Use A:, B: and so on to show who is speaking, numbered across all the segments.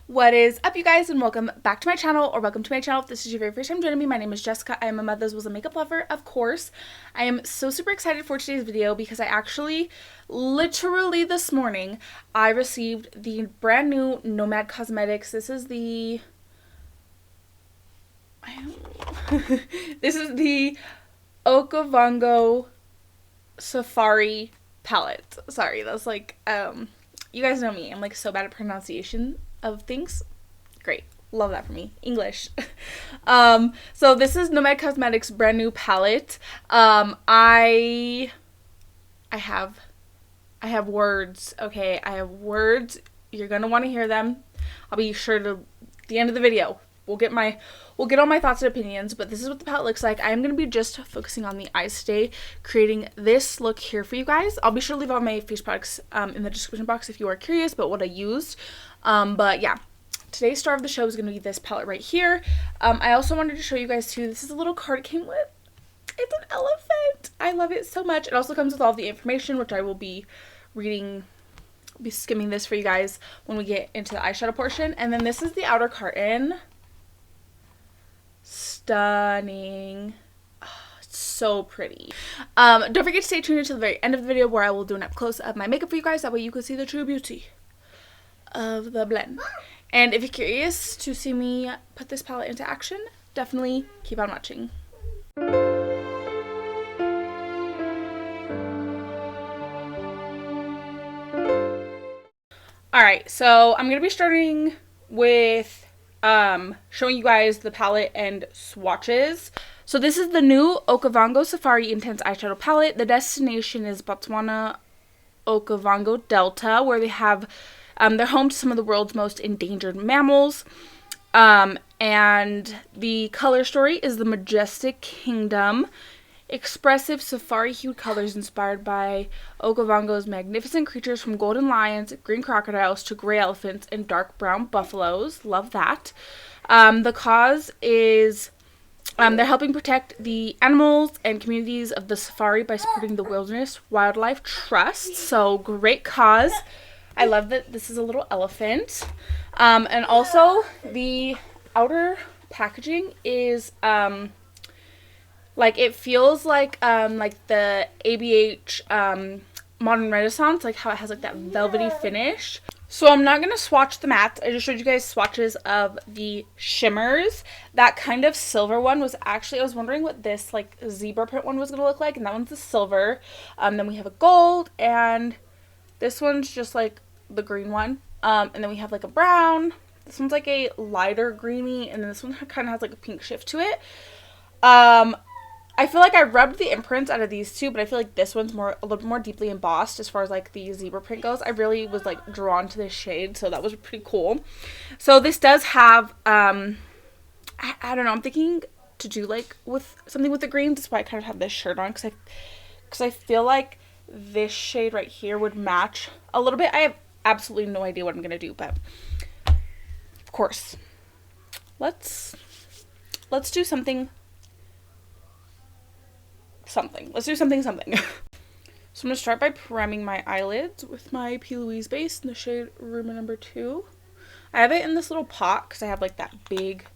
A: What is up, you guys, and welcome back to my channel, or welcome to my channel if this is your very first time joining me. My name is Jessica. I am a mother as well as a makeup lover, of course. I am so super excited for today's video because I actually, literally this morning, I received the brand new Nomad Cosmetics. This is the... this is the Okavango Safari palette. Sorry, that's like, you guys know me. I'm like so bad at pronunciation of things. Great. Love that for me. English. So this is Nomad Cosmetics' brand new palette. I have words, okay? I have words. You're gonna want to hear them. I'll be sure to, at the end of the video, we'll get all my thoughts and opinions, but this is what the palette looks like. I'm going to be just focusing on the eyes today, creating this look here for you guys. I'll be sure to leave all my face products in the description box if you are curious about what I used. But yeah, today's star of the show is going to be this palette right here. I also wanted to show you guys too, this is a little card it came with. It's an elephant. I love it so much. It also comes with all the information, which I will be reading, be skimming this for you guys when we get into the eyeshadow portion. And then this is the outer carton. Stunning. Oh, it's so pretty. Don't forget to stay tuned until the very end of the video where I will do an up close of my makeup for you guys. That way you can see the true beauty of the blend. And if you're curious to see me put this palette into action, definitely keep on watching. Alright, so I'm going to be starting with showing you guys the palette and swatches. So this is the new Okavango Safari Intense Eyeshadow Palette. The destination is Botswana, Okavango Delta, where they have, they're home to some of the world's most endangered mammals. And the color story is the Majestic Kingdom. Expressive safari-hued colors inspired by Okavango's magnificent creatures, from golden lions, green crocodiles, to gray elephants, and dark brown buffaloes. Love that. The cause is they're helping protect the animals and communities of the safari by supporting the Wilderness Wildlife Trust. So, great cause. I love that this is a little elephant. And also, the outer packaging is... like, it feels like the ABH Modern Renaissance, like how it has like that velvety finish. So I'm not going to swatch the mattes. I just showed you guys swatches of the shimmers. That kind of silver one was actually, I was wondering what this like zebra print one was going to look like, and that one's the silver. Then we have a gold, and this one's just like the green one. And then we have like a brown. This one's like a lighter greeny, and then this one kind of has like a pink shift to it. I feel like I rubbed the imprints out of these two, but I feel like this one's a little bit more deeply embossed as far as like the zebra print goes. I really was like drawn to this shade, so that was pretty cool. So this does have, I don't know, I'm thinking to do like with something with the greens. That's why I kind of have this shirt on, because I feel like this shade right here would match a little bit. I have absolutely no idea what I'm gonna do, but of course, let's do something. Let's do something. So I'm going to start by priming my eyelids with my P. Louise base in the shade Room Number 2. I have it in this little pot because I have like that big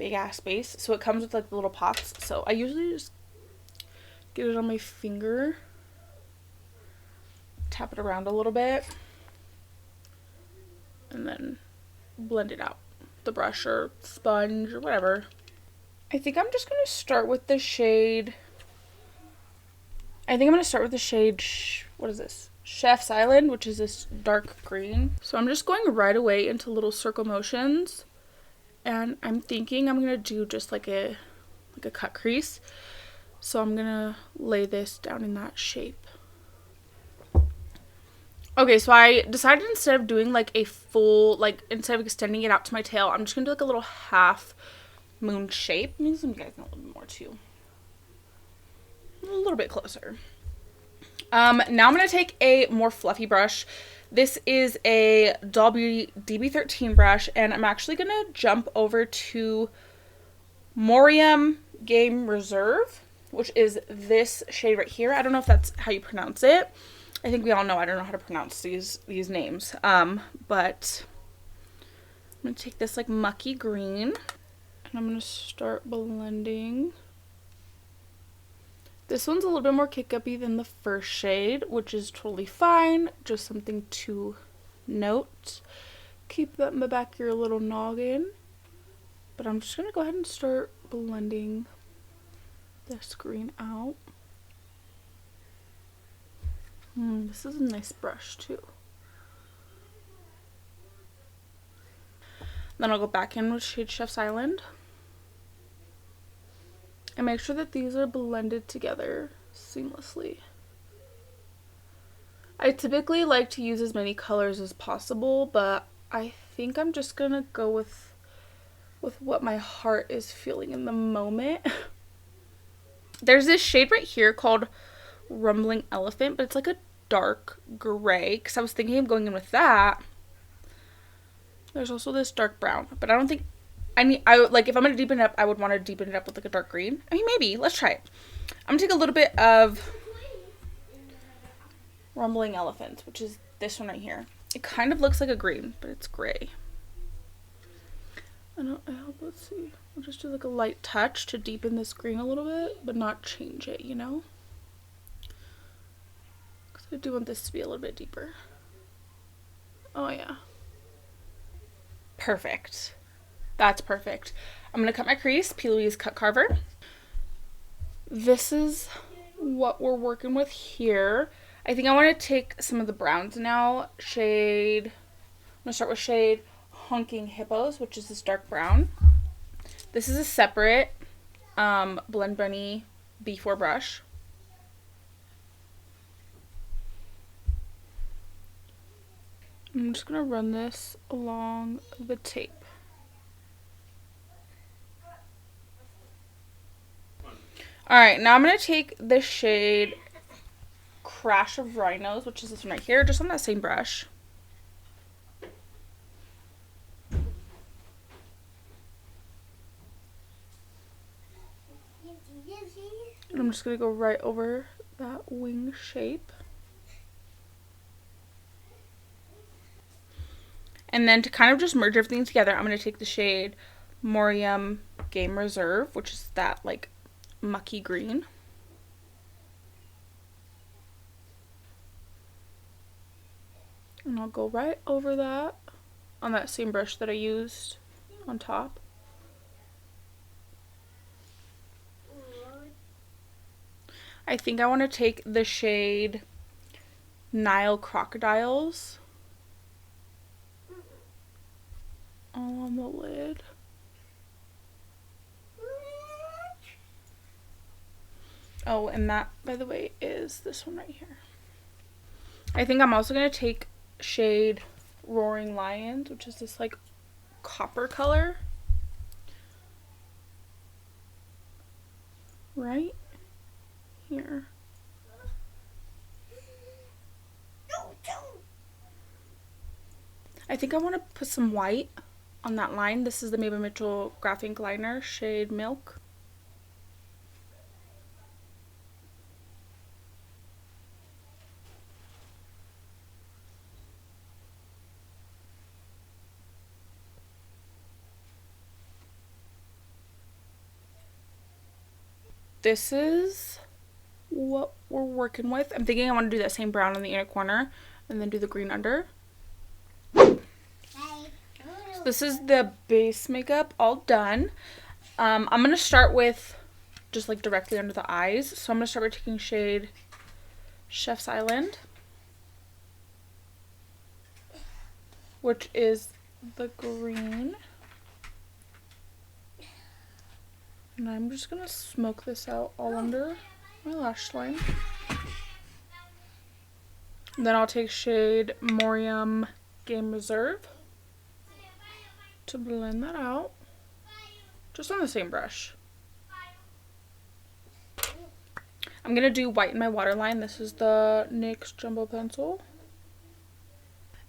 A: ass base. So it comes with like the little pots. So I usually just get it on my finger, tap it around a little bit, and then blend it out with the brush or sponge or whatever. I think I'm just going to start with the shade... what is this? Chef's Island, which is this dark green. So I'm just going right away into little circle motions. And I'm thinking I'm going to do just like a cut crease. So I'm going to lay this down in that shape. Okay, so I decided instead of doing like a full, like instead of extending it out to my tail, I'm just going to do like a little half moon shape. Let me zoom you guys in a little bit more too. A little bit closer. Now I'm going to take a more fluffy brush. This is a Doll Beauty DB13 brush, and I'm actually going to jump over to Morium Game Reserve, which is this shade right here. I don't know if that's how you pronounce it. I think we all know I don't know how to pronounce these names. But going to take this like mucky green and I'm going to start blending. This one's a little bit more kick-uppy than the first shade, which is totally fine. Just something to note. Keep that in the back of your little noggin. But I'm just going to go ahead and start blending this green out. This is a nice brush too. Then I'll go back in with shade Chef's Island. And make sure that these are blended together seamlessly. I typically like to use as many colors as possible, but I think I'm just gonna go with what my heart is feeling in the moment. There's this shade right here called Rumbling Elephant, but it's like a dark gray, because I was thinking of going in with that. There's also this dark brown, but I don't think like if I'm gonna deepen it up, I would want to deepen it up with like a dark green. I mean, maybe. Let's try it. I'm gonna take a little bit of Rumbling Elephant, which is this one right here. It kind of looks like a green, but it's gray. Let's see. I'll just do like a light touch to deepen this green a little bit, but not change it, you know? Because I do want this to be a little bit deeper. Oh yeah. Perfect. That's perfect. I'm going to cut my crease, P. Louise Cut Carver. This is what we're working with here. I think I want to take some of the browns now. I'm going to start with shade Honking Hippos, which is this dark brown. This is a separate Blend Bunny B4 brush. I'm just going to run this along the tape. Alright, now I'm going to take the shade Crash of Rhinos, which is this one right here, just on that same brush. And I'm just going to go right over that wing shape. And then to kind of just merge everything together, I'm going to take the shade Morium Game Reserve, which is that like mucky green. And I'll go right over that on that same brush that I used on top. I think I want to take the shade Nile Crocodiles all on the lid. Oh, and that, by the way, is this one right here. I think I'm also going to take shade Roaring Lions, which is this like copper color. Right here. I think I want to put some white on that line. This is the Maybelline Mitchell Graph Ink Liner, shade Milk. This is what we're working with. I'm thinking I want to do that same brown on the inner corner and then do the green under. So this is the base makeup all done. I'm going to start with just like directly under the eyes. So I'm going to start by taking shade Chef's Island, which is the green. And I'm just going to smoke this out all under my lash line. And then I'll take shade Morium Game Reserve to blend that out. Just on the same brush. I'm going to do white in my waterline. This is the NYX Jumbo Pencil.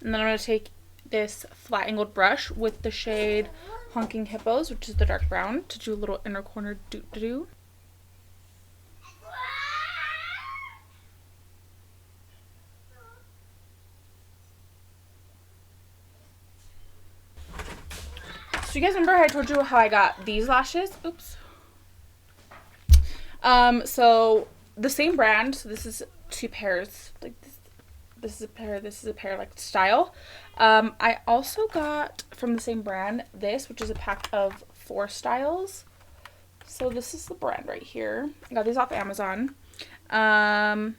A: And then I'm going to take this flat angled brush with the shade Honking Hippos, which is the dark brown, to do a little inner corner do-do-do. So you guys remember how I told you how I got these lashes? Oops. So the same brand. So this is 2 pairs. Like this is a pair. This is a pair, like style. I also got from the same brand this, which is a pack of 4 styles. So this is the brand right here. I got these off Amazon. I'm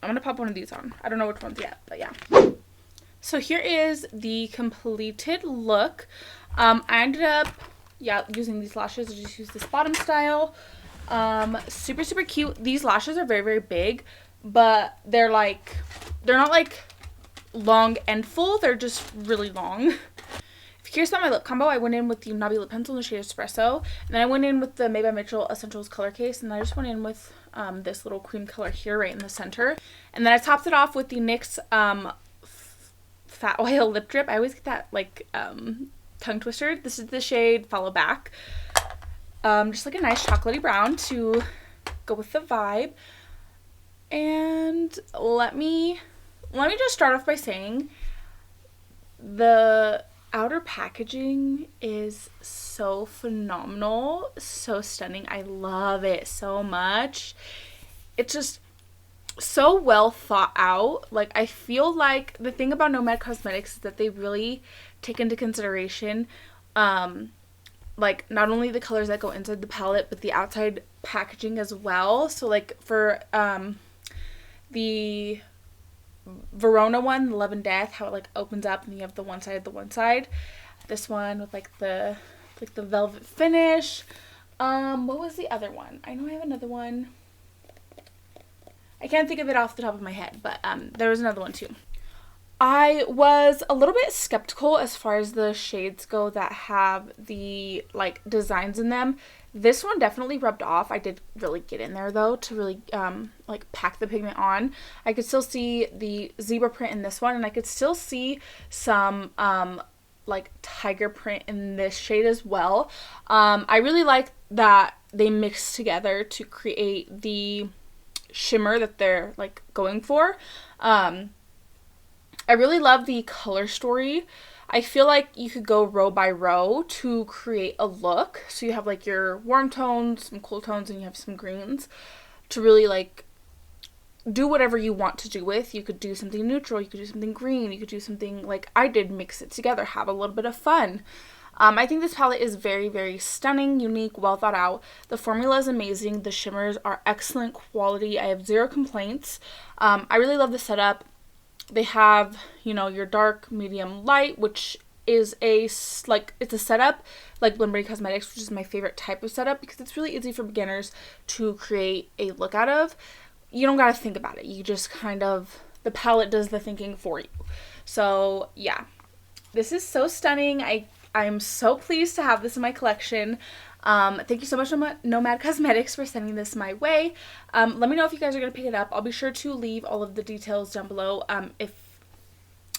A: gonna pop one of these on. I don't know which ones yet, but yeah. So here is the completed look. I ended up, using these lashes. I just used this bottom style. Super, super cute. These lashes are very, very big, but they're not like long and full. They're just really long. If you're curious about my lip combo, I went in with the Nabi Lip Pencil in the shade Espresso. And then I went in with the Made by Mitchell Essentials color case. And I just went in with this little cream color here right in the center. And then I topped it off with the NYX Fat Oil Lip Drip. I always get that like tongue twister. This is the shade Follow Back. Just like a nice chocolatey brown to go with the vibe. And let me just start off by saying the outer packaging is so phenomenal, so stunning. I love it so much. It's just so well thought out. Like, I feel like the thing about Nomad Cosmetics is that they really take into consideration like not only the colors that go inside the palette, but the outside packaging as well. So like for the Verona one, Love and Death, how it like opens up and you have the one side. This one with like the velvet finish. What was the other one? I know I have another one. I can't think of it off the top of my head, but there was another one too. I was a little bit skeptical as far as the shades go that have the like designs in them. This one definitely rubbed off. I did really get in there though to really like pack the pigment on. I could still see the zebra print in this one, and I could still see some like tiger print in this shade as well. I really like that they mixed together to create the shimmer that they're like going for. I really love the color story. I feel like you could go row by row to create a look. So you have like your warm tones, some cool tones, and you have some greens to really like do whatever you want to do with. You could do something neutral, you could do something green, you could do something like I did, mix it together, have a little bit of fun. I think this palette is very, very stunning, unique, well thought out. The formula is amazing. The shimmers are excellent quality. I have 0 complaints. I really love the setup. They have, you know, your dark, medium, light, which is it's a setup like Bling Cosmetics, which is my favorite type of setup because it's really easy for beginners to create a look out of. You don't got to think about it. You just kind of, the palette does the thinking for you. So yeah, this is so stunning. I'm so pleased to have this in my collection. Thank you so much, Nomad Cosmetics, for sending this my way. Let me know if you guys are going to pick it up. I'll be sure to leave all of the details down below. If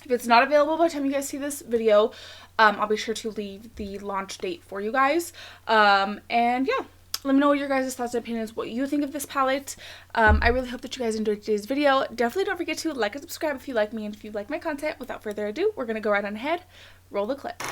A: it's not available by the time you guys see this video, I'll be sure to leave the launch date for you guys. And yeah, let me know what your guys' thoughts and opinions, what you think of this palette. I really hope that you guys enjoyed today's video. Definitely don't forget to like and subscribe if you like me and if you like my content. Without further ado, we're going to go right on ahead. Roll the clip.